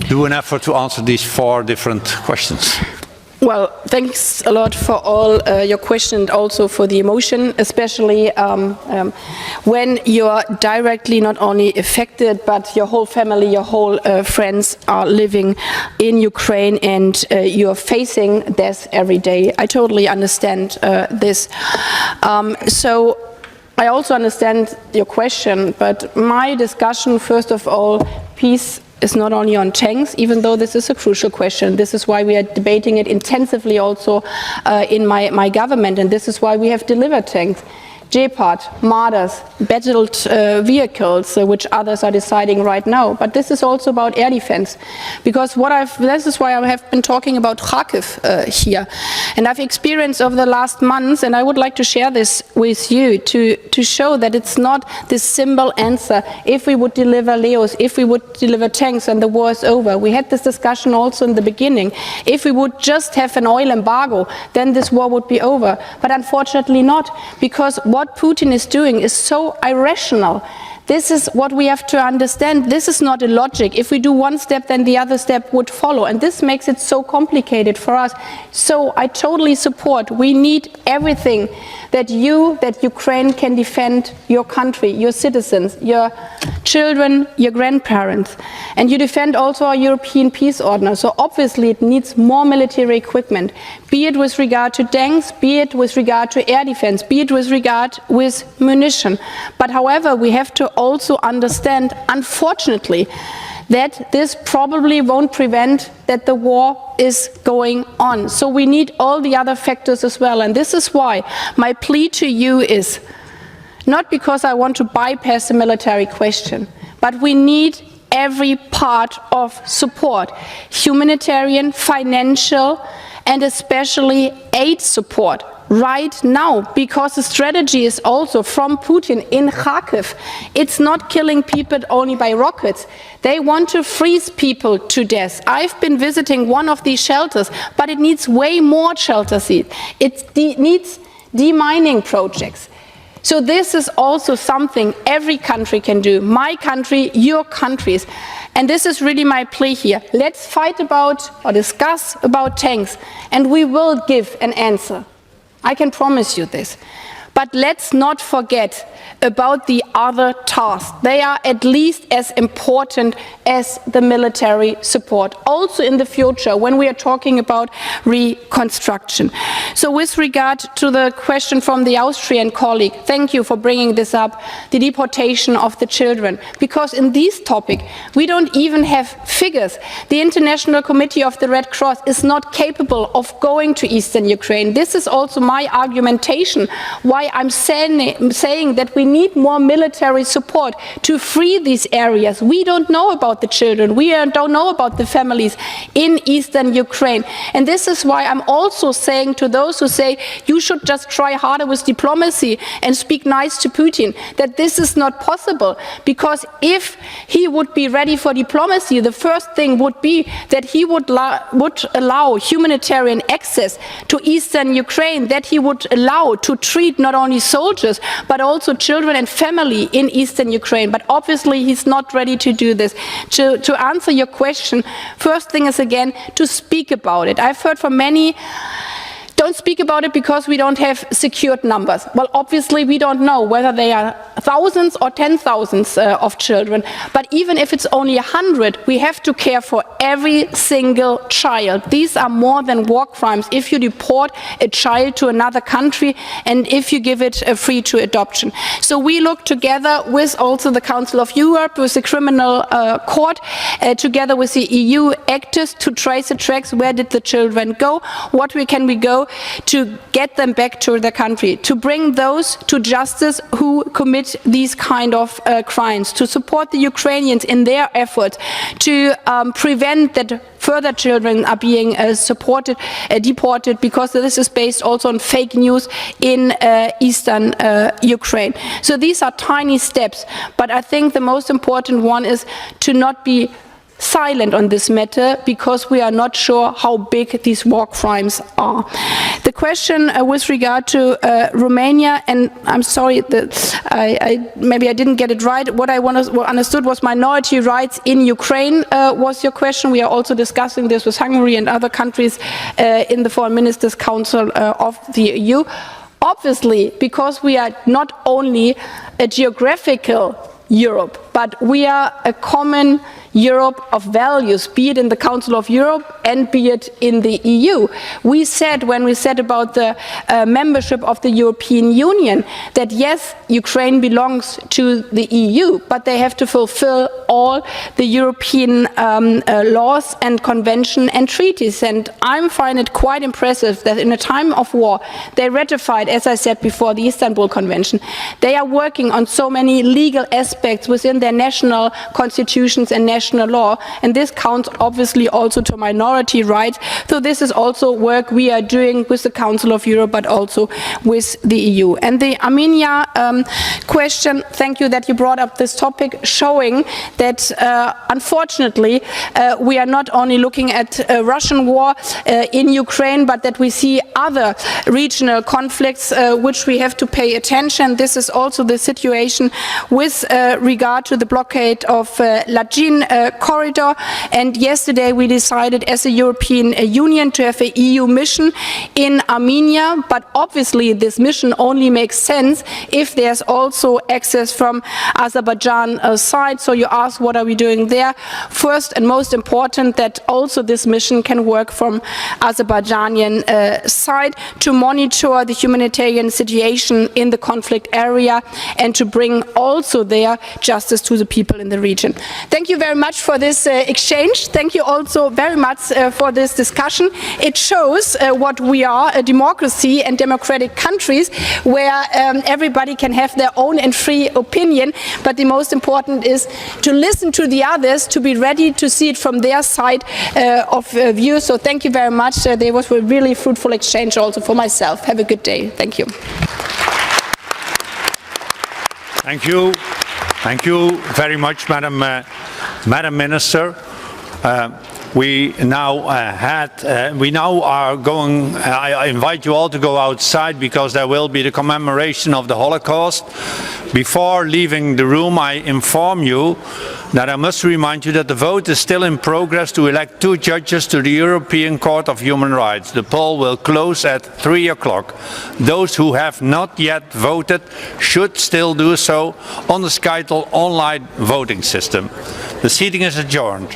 do an effort to answer these 4 different questions. Well, thanks a lot for all your questions, also for the emotion, especially when you're directly not only affected, but your whole family, your whole friends are living in Ukraine and you're facing death every day. I totally understand this. So I also understand your question, but my discussion, first of all, peace is not only on tanks, even though this is a crucial question. This is why we are debating it intensively also in my government, and this is why we have delivered tanks. Gepard, Marders, battled vehicles, which others are deciding right now. But this is also about air defense, because this is why I have been talking about Kharkiv here. And I've experienced over the last months, and I would like to share this with you to show that it's not this simple answer. If we would deliver Leos, if we would deliver tanks, and the war is over. We had this discussion also in the beginning. If we would just have an oil embargo, then this war would be over. But unfortunately not, because what Putin is doing is so irrational. This is what we have to understand. This is not a logic. If we do one step, then the other step would follow. And this makes it so complicated for us. So I totally support. We need everything that Ukraine can defend your country, your citizens, your children, your grandparents. And you defend also our European peace order. So obviously it needs more military equipment, be it with regard to tanks, be it with regard to air defense, be it with regard with munition. But however, we have to also understand, unfortunately, that this probably won't prevent that the war is going on. So we need all the other factors as well. And this is why my plea to you is not because I want to bypass the military question, but we need every part of support, humanitarian, financial, and especially aid support right now, because the strategy is also from Putin in Kharkiv. It's not killing people only by rockets. They want to freeze people to death. I've been visiting one of these shelters, but it needs way more shelters. It needs demining projects. So this is also something every country can do. My country, your countries. And this is really my plea here. Let's fight about or discuss about tanks, and we will give an answer. I can promise you this. But let's not forget about the other tasks. They are at least as important as the military support, also in the future when we are talking about reconstruction. So with regard to the question from the Austrian colleague, thank you for bringing this up, the deportation of the children, because in this topic we don't even have figures. The International Committee of the Red Cross is not capable of going to eastern Ukraine. This is also my argumentation why I'm saying that we need more military support to free these areas. We don't know about the children. We don't know about the families in eastern Ukraine. And this is why I'm also saying to those who say you should just try harder with diplomacy and speak nice to Putin, that this is not possible. Because if he would be ready for diplomacy, the first thing would be that he would allow humanitarian access to eastern Ukraine, that he would allow to treat not only soldiers, but also children and family in eastern Ukraine. But obviously he's not ready to do this. To answer your question, first thing is again to speak about it. I've heard from many, don't speak about it because we don't have secured numbers. Well, obviously we don't know whether they are thousands or 10,000s of children, but even if it's only 100, we have to care for every single child. These are more than war crimes if you deport a child to another country and if you give it free to adoption. So we look together with also the Council of Europe, with the Criminal Court, together with the EU actors to trace the tracks. Where did the children go? What can we go to get them back to the country, to bring those to justice who commit these kind of crimes, to support the Ukrainians in their efforts to prevent that further children are being deported, because this is based also on fake news in eastern Ukraine. So these are tiny steps, but I think the most important one is to not be silent on this matter, because we are not sure how big these war crimes are. The question with regard to Romania, and I'm sorry that maybe I didn't get it right. What I understood was minority rights in Ukraine was your question. We are also discussing this with Hungary and other countries in the Foreign Ministers' Council of the EU. Obviously, because we are not only a geographical Europe, but we are a common Europe of values, be it in the Council of Europe and be it in the EU. We said, when we said about the membership of the European Union, that yes, Ukraine belongs to the EU, but they have to fulfill all the European laws and conventions and treaties. And I find it quite impressive that in a time of war, they ratified, as I said before, the Istanbul Convention. They are working on so many legal aspects within their national constitutions and national law, and this counts obviously also to minority rights. So this is also work we are doing with the Council of Europe, but also with the EU. And the Armenia question, thank you that you brought up this topic, showing that unfortunately we are not only looking at a Russian war in Ukraine, but that we see other regional conflicts which we have to pay attention. This is also the situation with regard to the blockade of Lajin corridor, and yesterday we decided as a European Union to have an EU mission in Armenia, but obviously this mission only makes sense if there's also access from Azerbaijan side. So you ask, what are we doing there? First and most important, that also this mission can work from Azerbaijani side to monitor the humanitarian situation in the conflict area and to bring also there justice to the people in the region. Thank you very much for this exchange. Thank you also very much for this discussion. It shows what we are, a democracy and democratic countries where everybody can have their own and free opinion, but the most important is to listen to the others, to be ready to see it from their side of view. So thank you very much. There was a really fruitful exchange also for myself. Have a good day. Thank you. Thank you. Thank you very much, Madam Minister. We now are going, I invite you all to go outside because there will be the commemoration of the Holocaust. Before leaving the room, I inform you that I must remind you that the vote is still in progress to elect 2 judges to the European Court of Human Rights. The poll will close at 3 o'clock. Those who have not yet voted should still do so on the Skytel online voting system. The sitting is adjourned.